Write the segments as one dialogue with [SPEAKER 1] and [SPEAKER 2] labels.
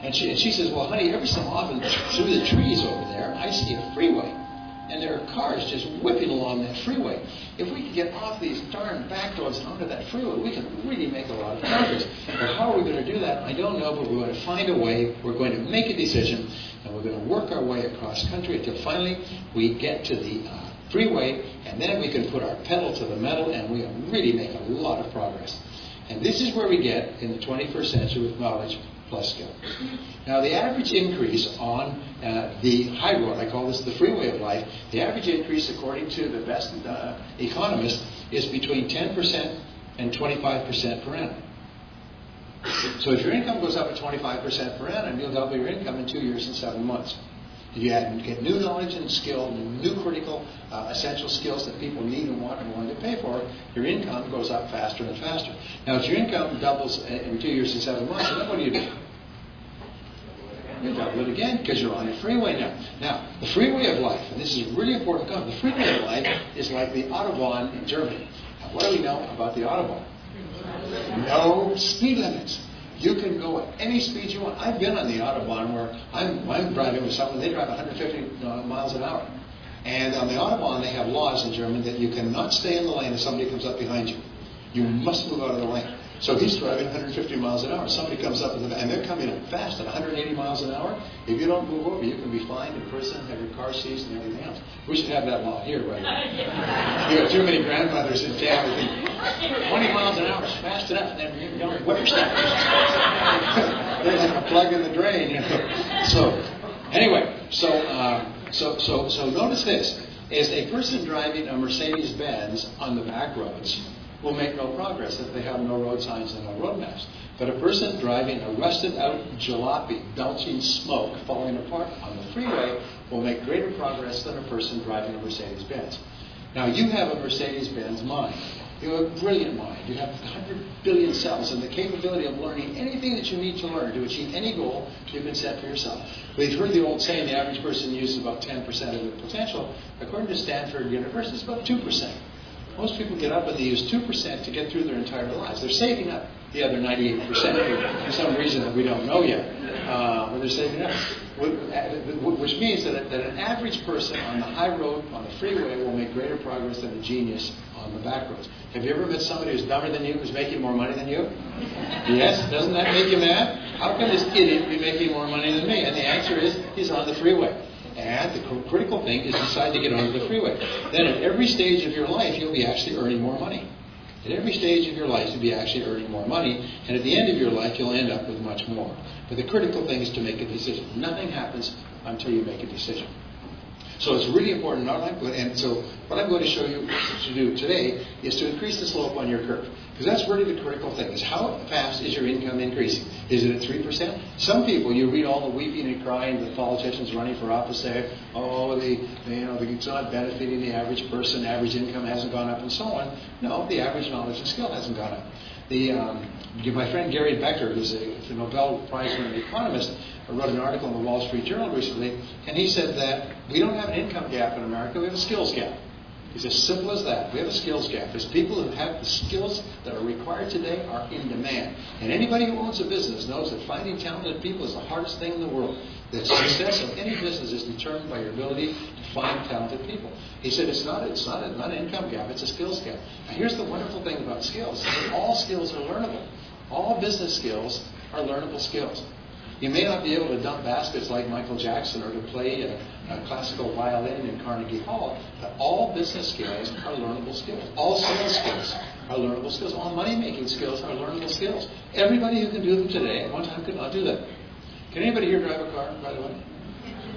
[SPEAKER 1] And she says, well, honey, every so often through the trees over there, I see a freeway. And there are cars just whipping along that freeway. If we could get off these darn back roads and onto that freeway, we could really make a lot of progress. But how are we going to do that? I don't know, but we're going to find a way. We're going to make a decision, and we're going to work our way across country until finally we get to the freeway, and then we can put our pedal to the metal, and we'll really make a lot of progress. And this is where we get in the 21st century with knowledge plus skill. Now, the average increase on the high road, I call this the freeway of life, the average increase, according to the best economists, is between 10% and 25% per annum. So if your income goes up at 25% per annum, you'll double your income in 2 years and 7 months. If you get new knowledge and skill, new critical essential skills that people need and want and willing to pay for, your income goes up faster and faster. Now, if your income doubles in 2 years and 7 months, then what do? You double it again because you're on the freeway now. Now, the freeway of life, and this is a really important concept, the freeway of life is like the Autobahn in Germany. Now, what do we know about the Autobahn? No speed limits. You can go at any speed you want. I've been on the Autobahn where I'm driving with someone, they drive 150 miles an hour. And on the Autobahn, they have laws in Germany that you cannot stay in the lane if somebody comes up behind you. You must move out of the lane. So he's driving 150 miles an hour. Somebody comes up, and they're coming up fast at 180 miles an hour. If you don't move over, you can be fined in prison, have your car seized, and everything else. We should have that law here, right? You have too many grandmothers in town that think 20 miles an hour is fast enough, and then you're going whippersnappers. They're like a plug in the drain, you know. So, anyway, so notice this. Is a person driving a Mercedes-Benz on the back roads will make no progress if they have no road signs and no road maps. But a person driving a rusted-out jalopy, belching smoke, falling apart on the freeway will make greater progress than a person driving a Mercedes-Benz. Now, you have a Mercedes-Benz mind. You have a brilliant mind. You have 100 billion cells and the capability of learning anything that you need to learn to achieve any goal you can set for yourself. We've heard the old saying, the average person uses about 10% of their potential. According to Stanford University, it's about 2%. Most people get up and they use 2% to get through their entire lives. They're saving up the other 98% for some reason that we don't know yet. But they're saving up. Which means that an average person on the high road, on the freeway, will make greater progress than a genius on the back roads. Have you ever met somebody who's dumber than you, who's making more money than you? Yes? Doesn't that make you mad? How can this idiot be making more money than me? And the answer is, he's on the freeway. And the critical thing is decide to get onto the freeway. Then at every stage of your life, you'll be actually earning more money. At every stage of your life, you'll be actually earning more money. And at the end of your life, you'll end up with much more. But the critical thing is to make a decision. Nothing happens until you make a decision. So it's really important. And so what I'm going to show you to do today is to increase the slope on your curve. Because that's really the critical thing, is how fast is your income increasing? Is it at 3%? Some people, you read all the weeping and crying, the politicians running for office say, oh, it's not benefiting the average person, average income hasn't gone up, and so on. No, the average knowledge and skill hasn't gone up. My friend Gary Becker, who's a Nobel Prize-winning economist, wrote an article in the Wall Street Journal recently, and he said that we don't have an income gap in America, we have a skills gap. It's as simple as that. We have a skills gap. There's people who have the skills that are required today are in demand. And anybody who owns a business knows that finding talented people is the hardest thing in the world. The success of any business is determined by your ability to find talented people. He said it's not an income gap, it's a skills gap. Now here's the wonderful thing about skills. All skills are learnable. All business skills are learnable skills. You may not be able to dump baskets like Michael Jackson or to play a classical violin in Carnegie Hall, but all business skills are learnable skills. All sales skills are learnable skills. All money-making skills are learnable skills. Everybody who can do them today at one time could not do them. Can anybody here drive a car, by the way?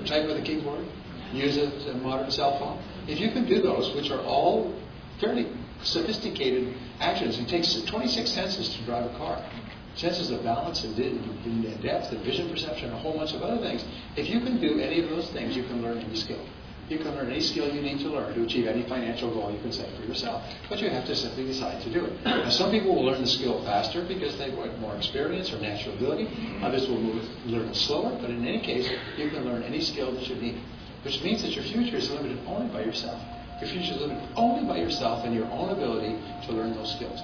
[SPEAKER 1] Type with a keyboard? Use a modern cell phone? If you can do those, which are all fairly sophisticated actions, it takes 26 senses to drive a car. Senses of balance and depth and vision perception and a whole bunch of other things. If you can do any of those things, you can learn any skill. You can learn any skill you need to learn to achieve any financial goal you can set for yourself. But you have to simply decide to do it. Now, some people will learn the skill faster because they've got more experience or natural ability. Others will learn it slower. But in any case, you can learn any skill that you need. Which means that your future is limited only by yourself. Your future is limited only by yourself and your own ability to learn those skills.